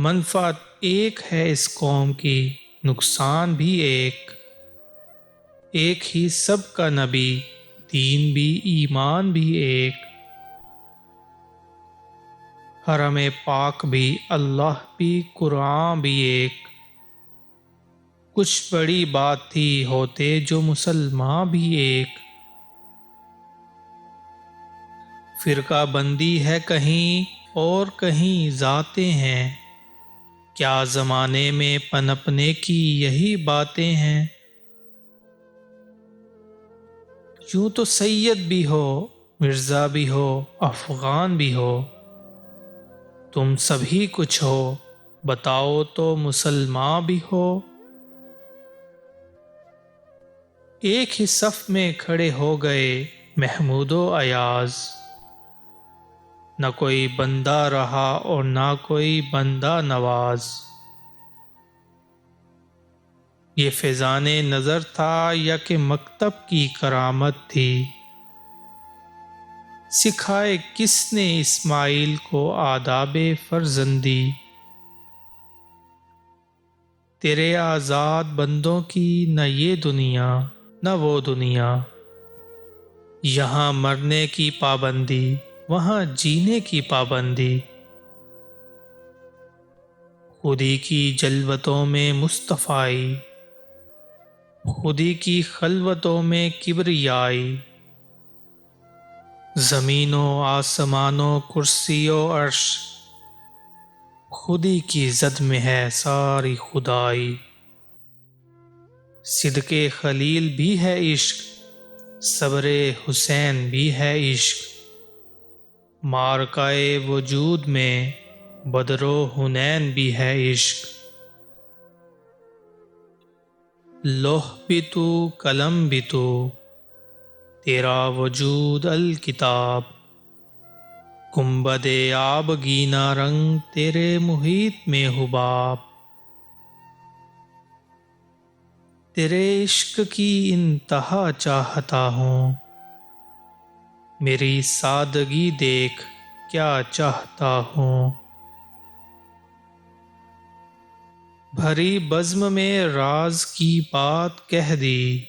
منفعت ایک ہے اس قوم کی، نقصان بھی ایک ہی سب کا نبی، دین بھی ایمان بھی ایک، حرم پاک بھی اللہ بھی قرآن بھی ایک، کچھ بڑی بات تھی ہوتے جو مسلمان بھی ایک، فرقہ بندی ہے کہیں اور کہیں ذاتیں ہیں، کیا زمانے میں پنپنے کی یہی باتیں ہیں، یوں تو سید بھی ہو مرزا بھی ہو افغان بھی ہو، تم سبھی کچھ ہو بتاؤ تو مسلمان بھی ہو، ایک ہی صف میں کھڑے ہو گئے محمود و ایاز، نہ کوئی بندہ رہا اور نہ کوئی بندہ نواز، یہ فیضان نظر تھا یا کہ مکتب کی کرامت تھی، سکھائے کس نے اسماعیل کو آداب فرزندی، تیرے آزاد بندوں کی نہ یہ دنیا نہ وہ دنیا، یہاں مرنے کی پابندی وہاں جینے کی پابندی، خودی کی جلوتوں میں مصطفائی، خودی کی خلوتوں میں کبریائی، زمین و آسمان و کرسی و عرش، خودی کی زد میں ہے ساری خدائی، صدق خلیل بھی ہے عشق، صبر حسین بھی ہے عشق، معرکۂ وجود میں بدر و حنین بھی ہے عشق، لوح بھی تو قلم بھی تو تیرا وجود الکتاب، گنبد آبگینہ رنگ تیرے محیط میں حباب، تیرے عشق کی انتہا چاہتا ہوں، میری سادگی دیکھ کیا چاہتا ہوں، بھری بزم میں راز کی بات کہہ دی،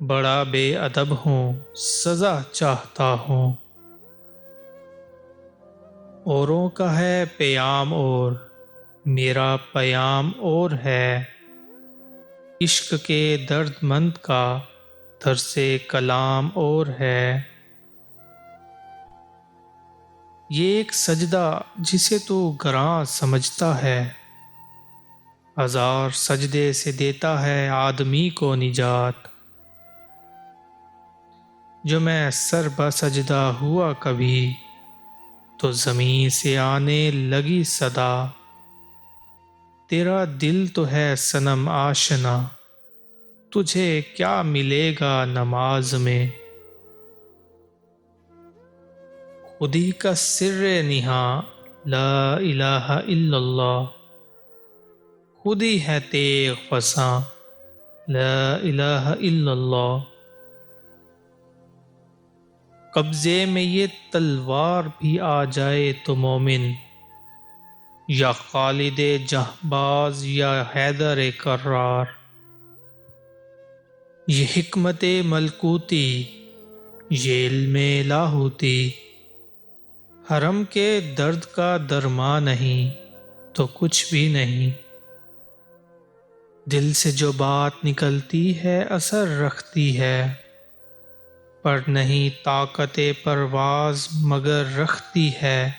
بڑا بے ادب ہوں سزا چاہتا ہوں، اوروں کا ہے پیام اور میرا پیام اور ہے، عشق کے درد مند کا درس کلام اور ہے، یہ ایک سجدہ جسے تو گراں سمجھتا ہے، ہزار سجدے سے دیتا ہے آدمی کو نجات، جو میں سر بسجدہ ہوا کبھی تو زمین سے آنے لگی صدا، تیرا دل تو ہے صنم آشنا، تجھے کیا ملے گا نماز میں، خودی کا سر نہاں لا الہ الا اللہ، خودی ہے تیغ فساں لا الہ الا اللہ، قبضے میں یہ تلوار بھی آ جائے تو مومن، یا خالد جہباز یا حیدر کرار، یہ حکمت ملکوتی یہ علم لاہوتی، حرم کے درد کا درما نہیں تو کچھ بھی نہیں، دل سے جو بات نکلتی ہے اثر رکھتی ہے، پر نہیں طاقت پرواز مگر رکھتی ہے،